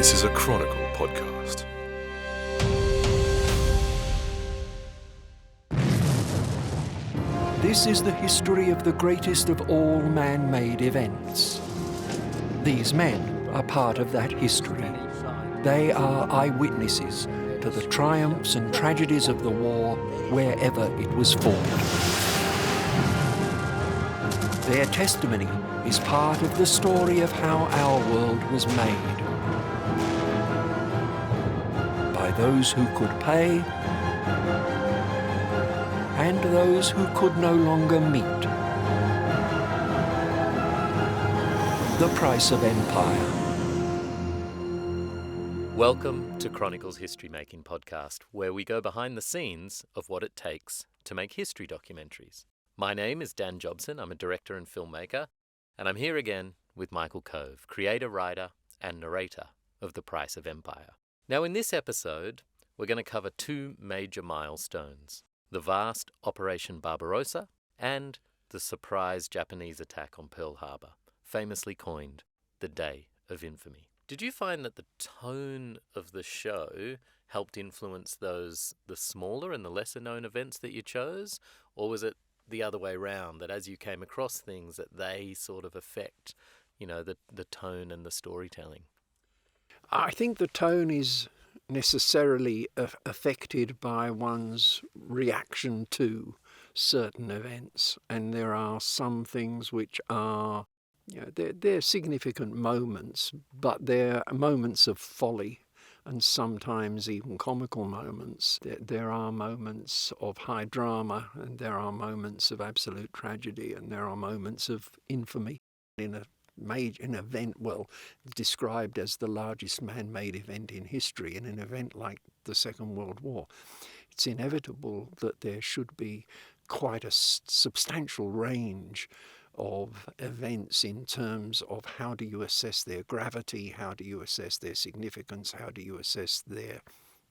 This is a Chronicle podcast. This is the history of the greatest of all man-made events. These men are part of that history. They are eyewitnesses to the triumphs and tragedies of the war wherever it was fought. Their testimony is part of the story of how our world was made. By those who could pay and those who could no longer meet. The price of empire. Welcome to Chronicle's History Making podcast, where we go behind the scenes of what it takes to make history documentaries. My name is Dan Jobson. I'm a director and filmmaker, and I'm here again with Michael Cove, creator, writer, and narrator of The Price of Empire. Now, in this episode, we're going to cover two major milestones: the vast Operation Barbarossa and the surprise Japanese attack on Pearl Harbor, famously coined the Day of Infamy. Did you find that the tone of the show helped influence the smaller and the lesser known events that you chose? Or was it the other way around, that as you came across things that they sort of affect, the tone and the storytelling? I think the tone is necessarily affected by one's reaction to certain events, and there are some things which are, they're significant moments, but they're moments of folly and sometimes even comical moments. There are moments of high drama, and there are moments of absolute tragedy, and there are moments of infamy. In an event described as the largest man-made event in history, in an event like the Second World War, it's inevitable that there should be quite a substantial range of events in terms of how do you assess their gravity, how do you assess their significance, how do you assess their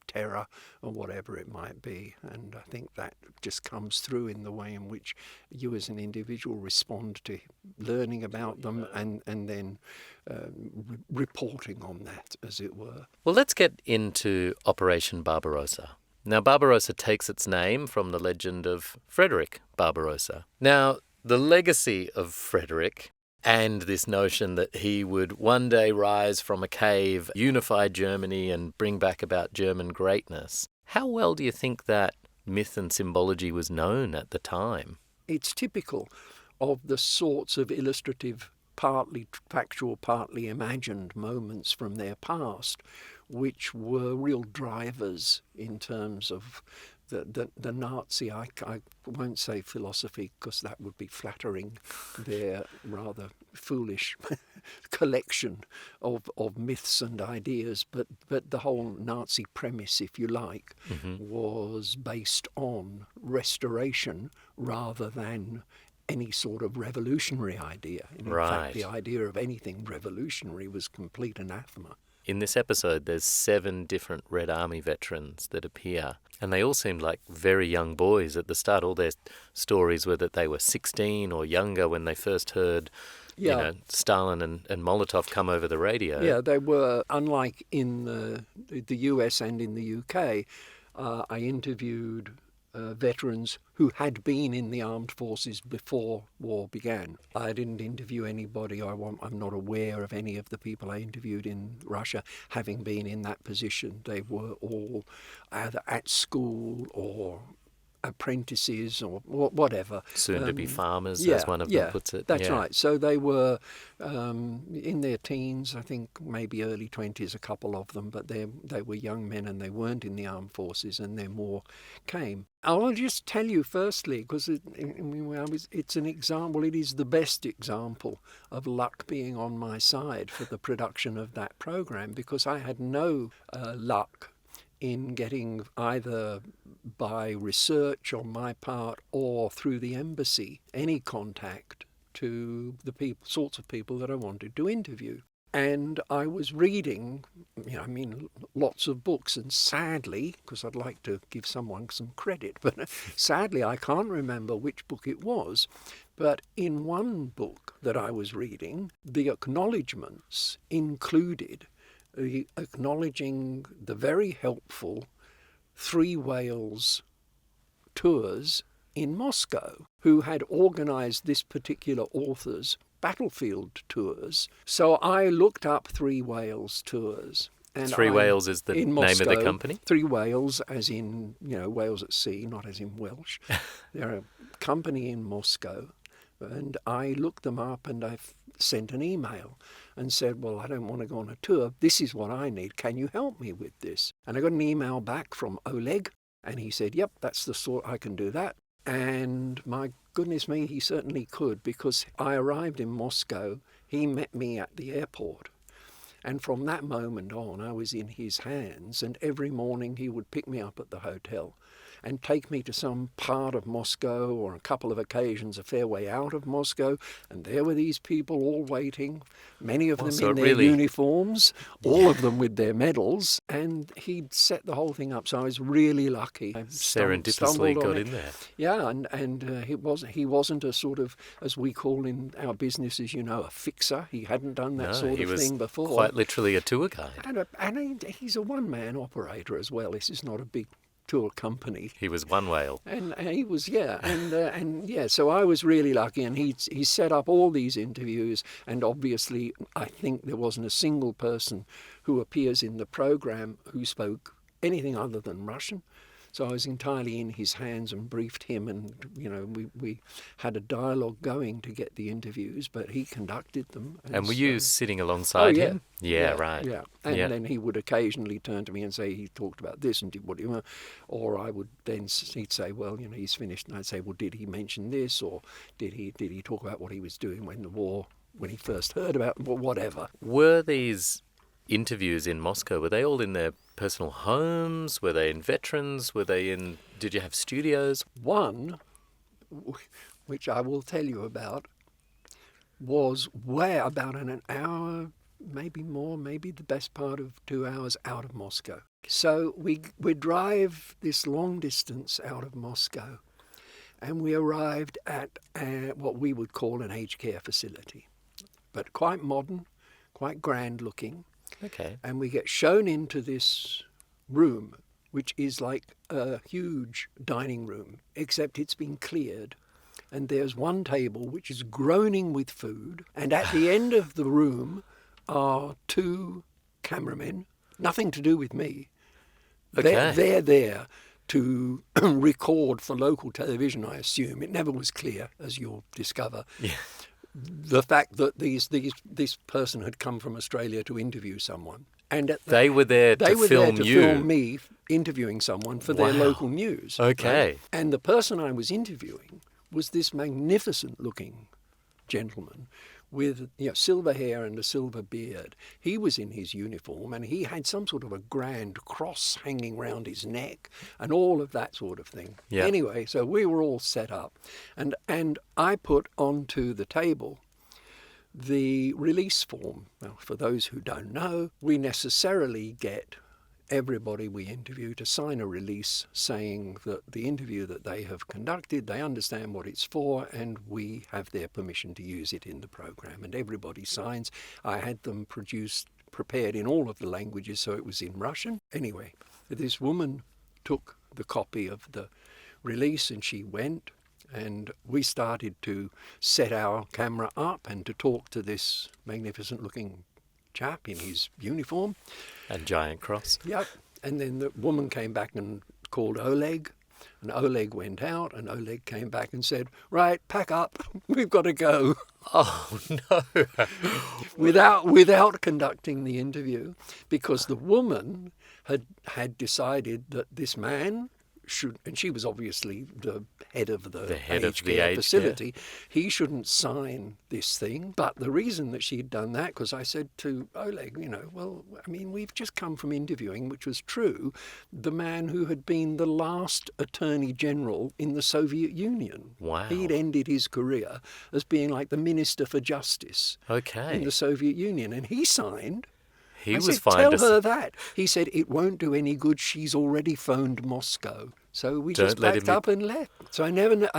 terror, or whatever it might be. And I think that just comes through in the way in which you as an individual respond to learning about them and then reporting on that, as it were. Well, let's get into Operation Barbarossa. Now, Barbarossa takes its name from the legend of Frederick Barbarossa. Now, the legacy of Frederick and this notion that he would one day rise from a cave, unify Germany, and bring back about German greatness. How well do you think that myth and symbology was known at the time? It's typical of the sorts of illustrative, partly factual, partly imagined moments from their past, which were real drivers in terms of the Nazi, I won't say philosophy because that would be flattering their rather foolish collection of myths and ideas, but the whole Nazi premise, if you like, was based on restoration rather than any sort of revolutionary idea. And in fact, the idea of anything revolutionary was complete anathema. In this episode, there's 7 different Red Army veterans that appear, and they all seemed like very young boys at the start. All their stories were that they were 16 or younger when they first heard Stalin and Molotov come over the radio. Yeah, they were, unlike in the US and in the UK, I interviewed veterans who had been in the armed forces before war began. I didn't interview anybody. I'm not aware of any of the people I interviewed in Russia having been in that position. They were all either at school or apprentices or whatever. Soon to be farmers, as one of them puts it. That's right. So they were in their teens, I think maybe early 20s, a couple of them, but they were young men and they weren't in the armed forces, and then more came. I'll just tell you firstly, because it's an example, it is the best example of luck being on my side for the production of that program, because I had no luck in getting, either by research on my part or through the embassy, any contact to the sorts of people that I wanted to interview. And I was reading, lots of books, and sadly, because I'd like to give someone some credit, but sadly I can't remember which book it was, but in one book that I was reading, the acknowledgements included acknowledging the very helpful Three Wales tours in Moscow, who had organised this particular author's battlefield tours. So I looked up Three Wales tours. And Three Wales is the name Moscow, of the company? Three Wales, as in, Wales at sea, not as in Welsh. They're a company in Moscow. And I looked them up and I sent an email and said, well, I don't want to go on a tour. This is what I need. Can you help me with this? And I got an email back from Oleg, and he said, yep, that's the sort, I can do that. And my goodness me, he certainly could, because I arrived in Moscow. He met me at the airport. And from that moment on, I was in his hands. And every morning he would pick me up at the hotel and take me to some part of Moscow, or on a couple of occasions a fair way out of Moscow. And there were these people all waiting, many of them in their uniforms, all of them with their medals. And he'd set the whole thing up. So I was really lucky. I serendipitously got in there. Yeah, and he wasn't a sort of, as we call in our business, as you know, a fixer. He hadn't done that sort of thing before. Quite literally a tour guide. And he's a one-man operator as well. This is not a big tour company. He was one whale. And he was, so I was really lucky, and he set up all these interviews, and obviously I think there wasn't a single person who appears in the program who spoke anything other than Russian. So I was entirely in his hands and briefed him, and we had a dialogue going to get the interviews, but he conducted them. And were you sitting alongside him? Yeah, right. Yeah, and then he would occasionally turn to me and say, he talked about this, and did what do you want? Or I would then, he'd say, well, he's finished, and I'd say, well, did he mention this, or did he talk about what he was doing when he first heard about it, or whatever. Were these interviews in Moscow, were they all in their personal homes? Were they in veterans? Did you have studios? One, which I will tell you about, was way about an hour, maybe more, maybe the best part of 2 hours out of Moscow. So we drive this long distance out of Moscow, and we arrived at what we would call an aged care facility, but quite modern, quite grand looking. Okay. And we get shown into this room, which is like a huge dining room, except it's been cleared. And there's one table which is groaning with food. And at the end of the room are two cameramen, nothing to do with me. Okay. They're there to record for local television, I assume. It never was clear, as you'll discover. Yeah. The fact that this person had come from Australia to interview someone, and they were there to film me interviewing someone for their local news. Okay, right? And the person I was interviewing was this magnificent-looking gentleman with silver hair and a silver beard. He was in his uniform, and he had some sort of a grand cross hanging round his neck and all of that sort of thing. Yeah. Anyway, so we were all set up, and I put onto the table the release form. Now, for those who don't know, we necessarily get everybody we interview to sign a release saying that the interview that they have conducted, they understand what it's for, and we have their permission to use it in the program. And everybody signs. I had them prepared in all of the languages, so it was in Russian. Anyway, this woman took the copy of the release and she went, and we started to set our camera up and to talk to this magnificent-looking chap in his uniform. And giant cross. Yep. And then the woman came back and called Oleg, and Oleg went out, and Oleg came back and said, right, pack up, we've got to go. Oh, no. without conducting the interview, because the woman had decided that this man should, and she was obviously the head of the aged care facility, he shouldn't sign this thing. But the reason that she'd done that, because I said to Oleg, we've just come from interviewing, which was true, the man who had been the last Attorney General in the Soviet Union. Wow. He'd ended his career as being like the Minister for Justice in the Soviet Union, and he signed. I said, tell her that. He said, it won't do any good. She's already phoned Moscow. So we just packed up and left. So I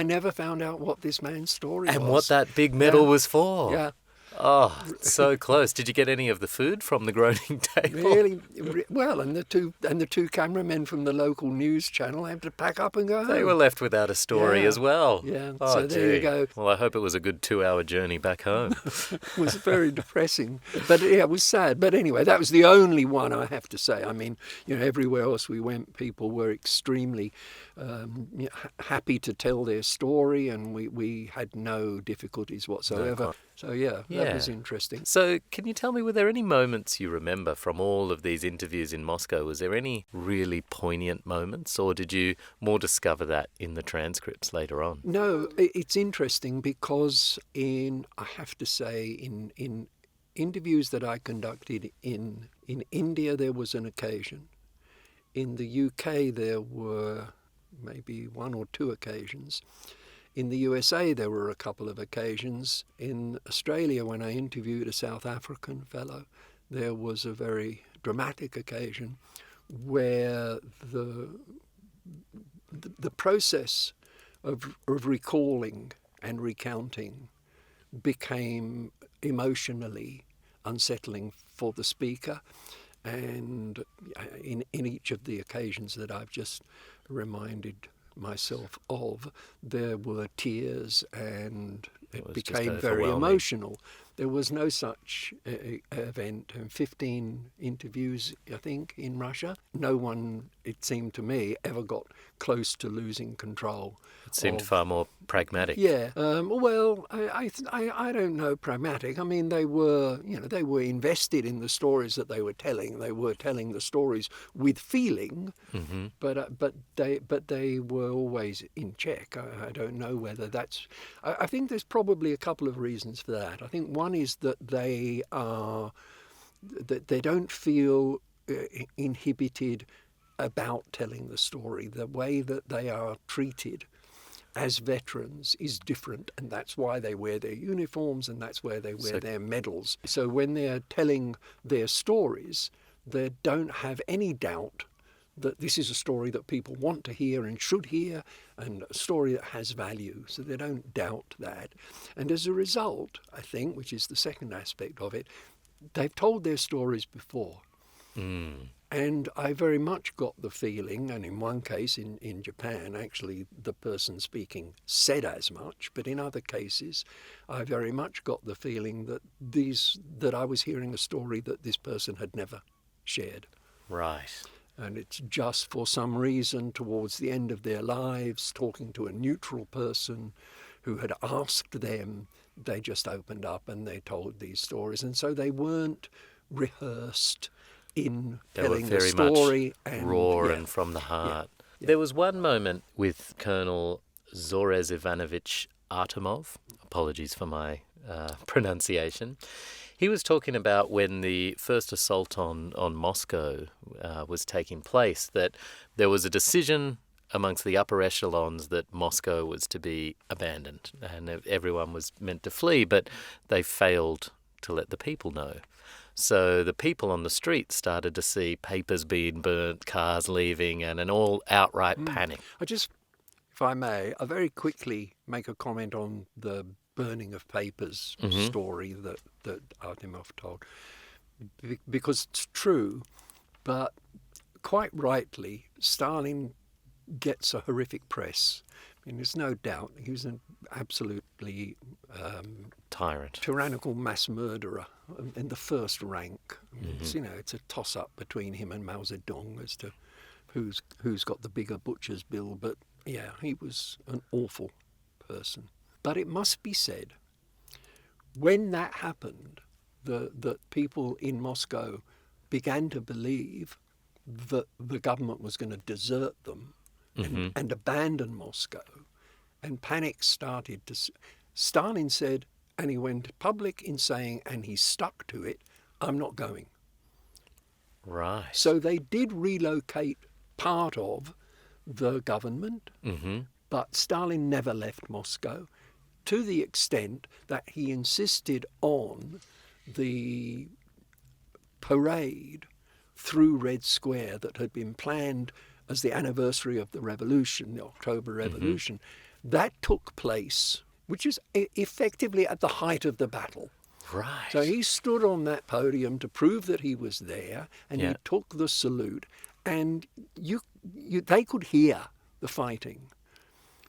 never found out what this man's story was. And what that big medal was for. Yeah. Oh, so close. Did you get any of the food from the groaning table? Really, well, and the two cameramen from the local news channel had to pack up and go home. They were left without a story as well. Yeah, Oh, so there you go. Well, I hope it was a good 2-hour journey back home. It was very depressing, but yeah, it was sad. But anyway, that was the only one, I have to say. I mean, everywhere else we went, people were extremely happy to tell their story, and we had no difficulties whatsoever. So that was interesting. So can you tell me, were there any moments you remember from all of these interviews in Moscow? Was there any really poignant moments, or did you more discover that in the transcripts later on? No, it's interesting because I have to say, in interviews that I conducted in India, there was an occasion. In the UK, there were maybe one or two occasions. In the USA, there were a couple of occasions. In Australia, when I interviewed a South African fellow, there was a very dramatic occasion where the process of recalling and recounting became emotionally unsettling for the speaker. And in each of the occasions that I've just reminded myself of, there were tears, and it became very emotional. There was no such event. In 15 interviews, I think, in Russia, no one, it seemed to me, ever got close to losing control. It seemed far more pragmatic. Yeah. Well, I don't know, pragmatic. I mean, they were invested in the stories that they were telling. They were telling the stories with feeling, but they were always in check. I don't know whether that's. I think there's probably a couple of reasons for that. I think one is that they don't feel inhibited about telling the story. The way that they are treated as veterans is different, and that's why they wear their uniforms, and that's where they wear their medals. So when they're telling their stories, they don't have any doubt that this is a story that people want to hear and should hear, and a story that has value. So they don't doubt that. And as a result, I think, which is the second aspect of it, they've told their stories before. And I very much got the feeling, and in one case in Japan, actually the person speaking said as much, but in other cases, I very much got the feeling that I was hearing a story that this person had never shared. Right. And it's just for some reason towards the end of their lives, talking to a neutral person who had asked them, they just opened up and they told these stories. And so they weren't rehearsed in telling the story, and raw and from the heart. Yeah. There was one moment with Colonel Zorez Ivanovich Artemov. Apologies for my pronunciation. He was talking about when the first assault on Moscow was taking place, that there was a decision amongst the upper echelons that Moscow was to be abandoned and everyone was meant to flee, but they failed to let the people know. So the people on the street started to see papers being burnt, cars leaving, and an all-outright panic. If I may, I very quickly make a comment on the burning of papers story that Artemov told, because it's true, but quite rightly, Stalin gets a horrific press. I mean, there's no doubt he was an absolutely tyrant, tyrannical mass murderer in the first rank. It's, it's a toss-up between him and Mao Zedong as to who's got the bigger butcher's bill. But yeah, he was an awful person. But it must be said, when that happened, that people in Moscow began to believe that the government was going to desert them and abandon Moscow, and panic started to. Stalin said, and he went public in saying, and he stuck to it, I'm not going. Right. So they did relocate part of the government, but Stalin never left Moscow, to the extent that he insisted on the parade through Red Square that had been planned as the anniversary of the revolution, the October Revolution. That took place, which is effectively at the height of the battle. Right. So he stood on that podium to prove that he was there, and he took the salute, and they could hear the fighting.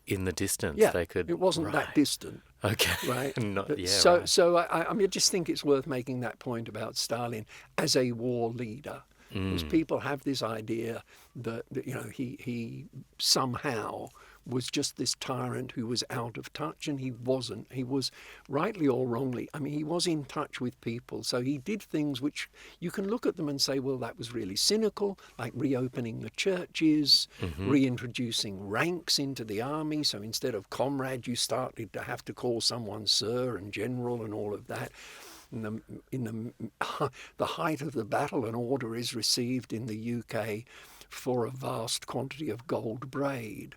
In the distance, Yeah, they could... it wasn't that Right. distant. Okay. Right. Right. So I just think it's worth making that point about Stalin as a war leader, because people have this idea that he somehow was just this tyrant who was out of touch, and he wasn't. He was, rightly or wrongly, I mean, he was in touch with people. So he did things which you can look at them and say, well, that was really cynical, like reopening the churches, reintroducing ranks into the army. So instead of comrade, you started to have to call someone sir and general and all of that. In the height of the battle, an order is received in the UK for a vast quantity of gold braid.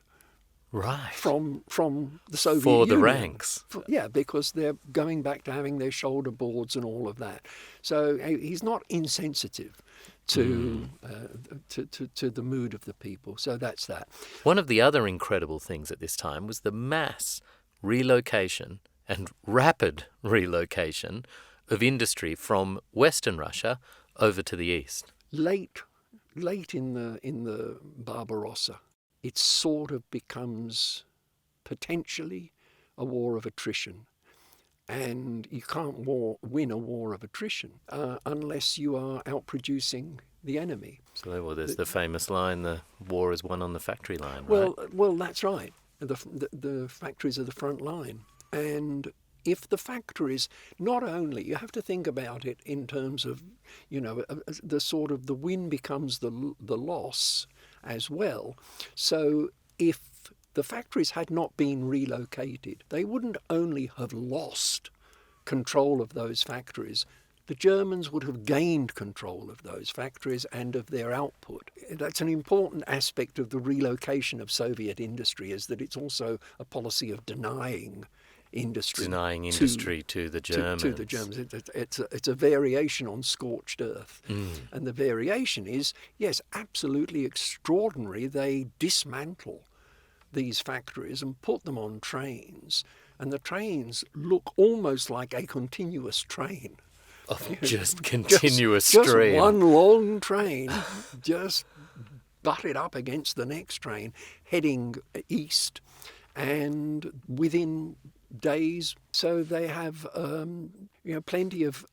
Right. From the Soviet For Union. the ranks. Yeah, because they're going back to having their shoulder boards and all of that. So he's not insensitive to the mood of the people. So that's that. One of the other incredible things at this time was the mass relocation and rapid relocation of industry from Western Russia over to the east. Late in the Barbarossa, it sort of becomes potentially a war of attrition. And you can't win a war of attrition unless you are outproducing the enemy. So there's the famous line, the war is won on the factory line, right? Well, that's right. The factories are the front line. And if the factories, not only, you have to think about it in terms of, the sort of the win becomes the loss as well. So if the factories had not been relocated, they wouldn't only have lost control of those factories, the Germans would have gained control of those factories and of their output. That's an important aspect of the relocation of Soviet industry, is that it's also a policy of denying industry. Denying industry to the Germans. To the Germans. It's a variation on scorched earth. And the variation is, yes, absolutely extraordinary. They dismantle these factories and put them on trains. And the trains look almost like a continuous train. Just continuous Just stream. one long train, just butted up against the next train, heading east. And within days, so they have plenty of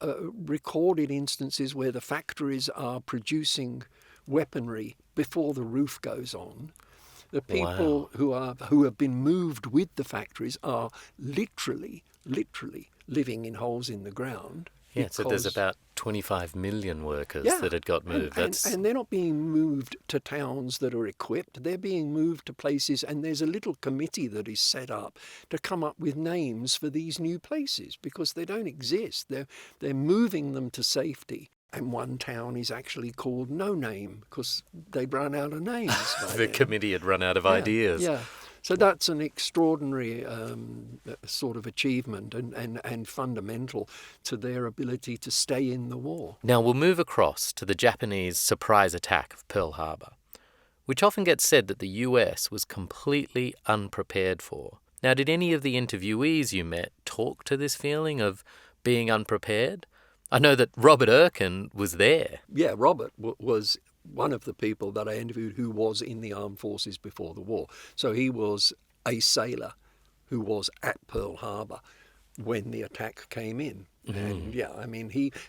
recorded instances where the factories are producing weaponry before the roof goes on. The people who have been moved with the factories are literally living in holes in the ground. Yeah, so there's about 25 million workers that had got moved. And they're not being moved to towns that are equipped. They're being moved to places, and there's a little committee that is set up to come up with names for these new places because they don't exist. They're moving them to safety. And one town is actually called No Name because they'd run out of names. The committee had run out of ideas. Yeah. So that's an extraordinary sort of achievement and fundamental to their ability to stay in the war. Now we'll move across to the Japanese surprise attack of Pearl Harbor, which often gets said that the US was completely unprepared for. Now, did any of the interviewees you met talk to this feeling of being unprepared? I know that Robert Erkin was there. Yeah, Robert was one of the people that I interviewed who was in the armed forces before the war. So he was a sailor who was at Pearl Harbor when the attack came in. And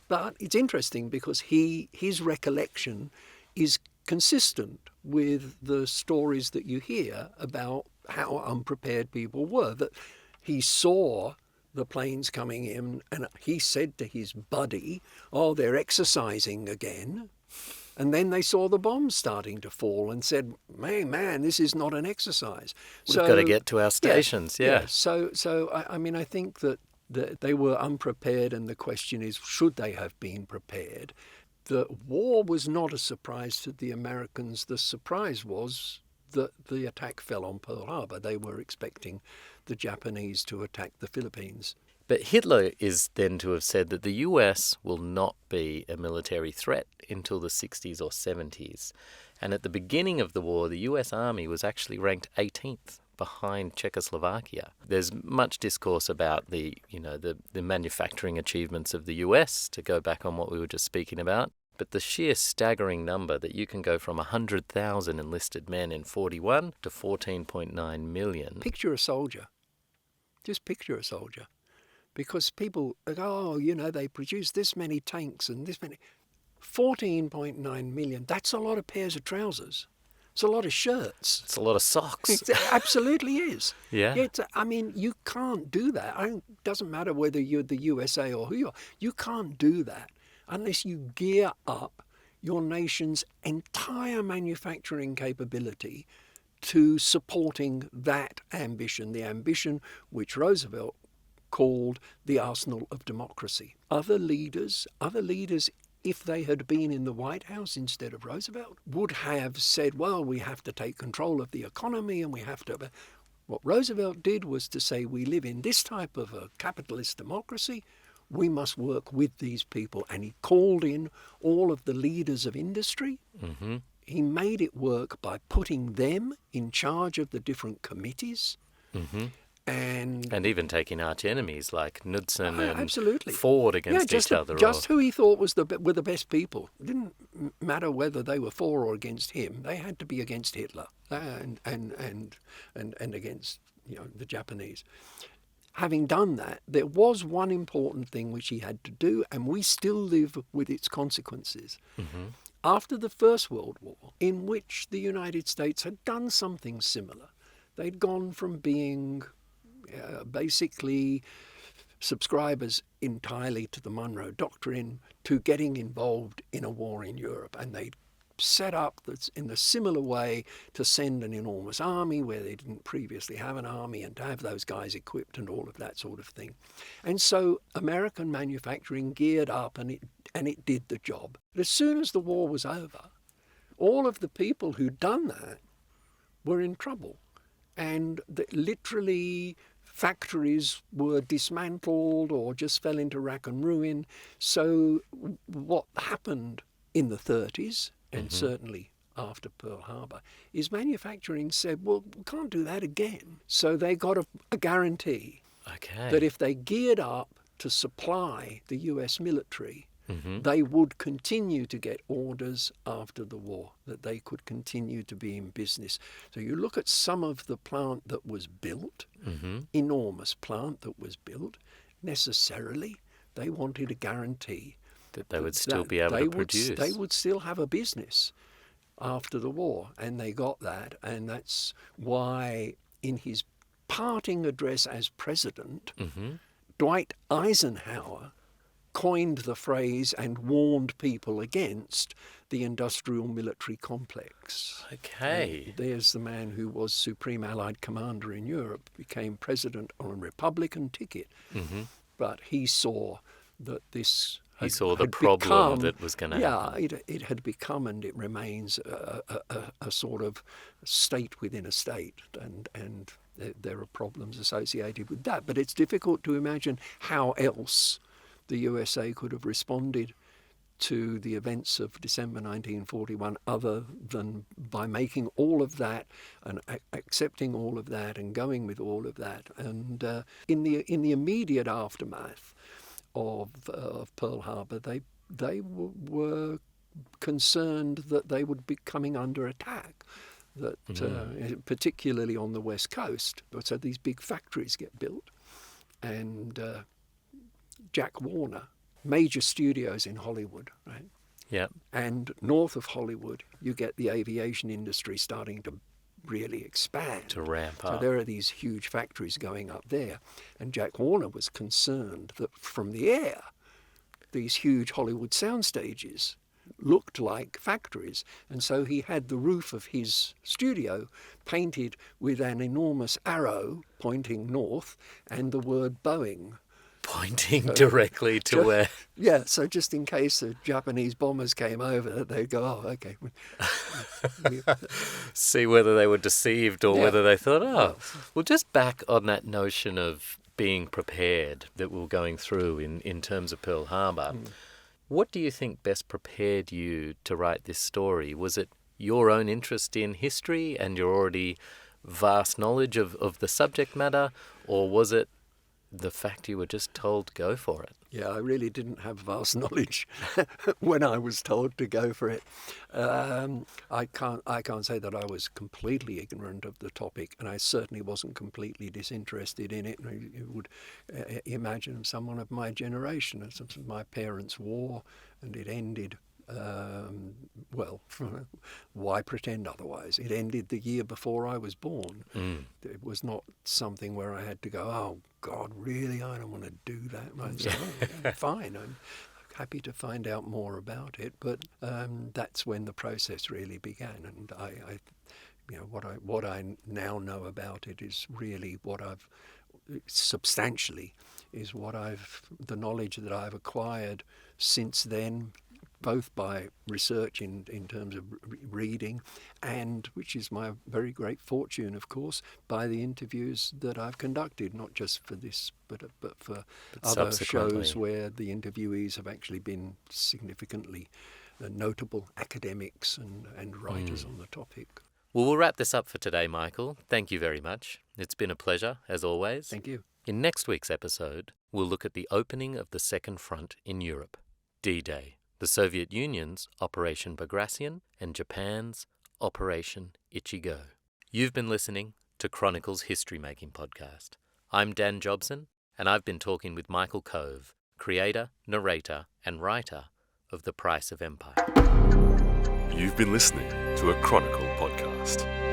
but it's interesting because his recollection is consistent with the stories that you hear about how unprepared people were, that he saw the planes coming in and he said to his buddy, they're exercising again. And then they saw the bombs starting to fall and said, man, this is not an exercise. We've got to get to our stations, yeah. So I think that they were unprepared, and the question is, should they have been prepared? The war was not a surprise to the Americans. The surprise was that the attack fell on Pearl Harbor. They were expecting the Japanese to attack the Philippines. But Hitler is then to have said that the US will not be a military threat until the 60s or 70s. And at the beginning of the war, the US Army was actually ranked 18th behind Czechoslovakia. There's much discourse about the manufacturing achievements of the US, to go back on what we were just speaking about. But the sheer staggering number that you can go from 100,000 enlisted men in 41 to 14.9 million. Picture a soldier. Just picture a soldier. Because people go, they produce this many tanks and this many. 14.9 million, that's a lot of pairs of trousers. It's a lot of shirts. It's a lot of socks. It absolutely is. Yeah. You can't do that. It doesn't matter whether you're the USA or who you are. You can't do that unless you gear up your nation's entire manufacturing capability to supporting that ambition, the ambition which Roosevelt called the arsenal of democracy. Other leaders, if they had been in the White House instead of Roosevelt, would have said, well, we have to take control of the economy and we have to... What Roosevelt did was to say, we live in this type of a capitalist democracy, we must work with these people. And he called in all of the leaders of industry. Mm-hmm. He made it work by putting them in charge of the different committees. Mm-hmm. And even taking arch enemies like Knudsen and absolutely. Ford against each other. Just who he thought were the best people. It didn't matter whether they were for or against him. They had to be against Hitler and against the Japanese. Having done that, there was one important thing which he had to do, and we still live with its consequences. Mm-hmm. After the First World War, in which the United States had done something similar, they'd gone from being basically subscribers entirely to the Monroe Doctrine to getting involved in a war in Europe. And they'd set up in a similar way to send an enormous army where they didn't previously have an army, and to have those guys equipped and all of that sort of thing. And so American manufacturing geared up and it did the job. But as soon as the war was over, all of the people who'd done that were in trouble. And literally factories were dismantled or just fell into rack and ruin. So what happened in the 30s, and certainly after Pearl Harbor, is manufacturing said, well, we can't do that again. So they got a guarantee that if they geared up to supply the US military, they would continue to get orders after the war, that they could continue to be in business. So you look at some of the plant that was built, enormous plant that was built, necessarily they wanted a guarantee that they would still be able to produce. They would still have a business after the war, and they got that. And that's why in his parting address as president, Dwight Eisenhower coined the phrase and warned people against the industrial military complex. Okay. And there's the man who was Supreme Allied Commander in Europe, became president on a Republican ticket. But he saw that this... He saw the problem that was going to happen. Yeah, it had become, and it remains, a sort of state within a state, and there are problems associated with that. But it's difficult to imagine how else the USA could have responded to the events of December 1941 other than by making all of that and accepting all of that and going with all of that. And in the immediate aftermath of Pearl Harbor, they were concerned that they would be coming under attack, that particularly on the West Coast. So these big factories get built, and Jack Warner, major studios in Hollywood, right? Yeah. And north of Hollywood, you get the aviation industry starting to really expand. To ramp up. So there are these huge factories going up there. And Jack Warner was concerned that from the air, these huge Hollywood sound stages looked like factories. And so he had the roof of his studio painted with an enormous arrow pointing north and the word Boeing. Pointing directly to where... Yeah, so just in case the Japanese bombers came over, they'd go, oh, okay. See whether they were deceived or whether they thought, well, just back on that notion of being prepared that we were going through in terms of Pearl Harbor. What do you think best prepared you to write this story? Was it your own interest in history and you're already vast knowledge of the subject matter, or was it the fact you were just told go for it? Yeah, I really didn't have vast knowledge when I was told to go for it. I can't say that I was completely ignorant of the topic, and I certainly wasn't completely disinterested in it. And you would imagine someone of my generation, my parents' war, and it ended. Well, why pretend otherwise? It ended the year before I was born. It was not something where I had to go, oh God, really? I don't want to do that. I said, oh, yeah, fine. I'm happy to find out more about it. But that's when the process really began. And I what I now know about it is really what I've substantially is the knowledge that I've acquired since then, both by research in terms of reading, and, which is my very great fortune, of course, by the interviews that I've conducted, not just for this, but for other shows where the interviewees have actually been significantly notable academics and writers on the topic. Well, we'll wrap this up for today, Michael. Thank you very much. It's been a pleasure, as always. Thank you. In next week's episode, we'll look at the opening of the Second Front in Europe, D-Day, the Soviet Union's Operation Barbarossa, and Japan's Operation Ichigo. You've been listening to Chronicle's History Making Podcast. I'm Dan Jobson, and I've been talking with Michael Cove, creator, narrator, and writer of The Price of Empire. You've been listening to a Chronicle podcast.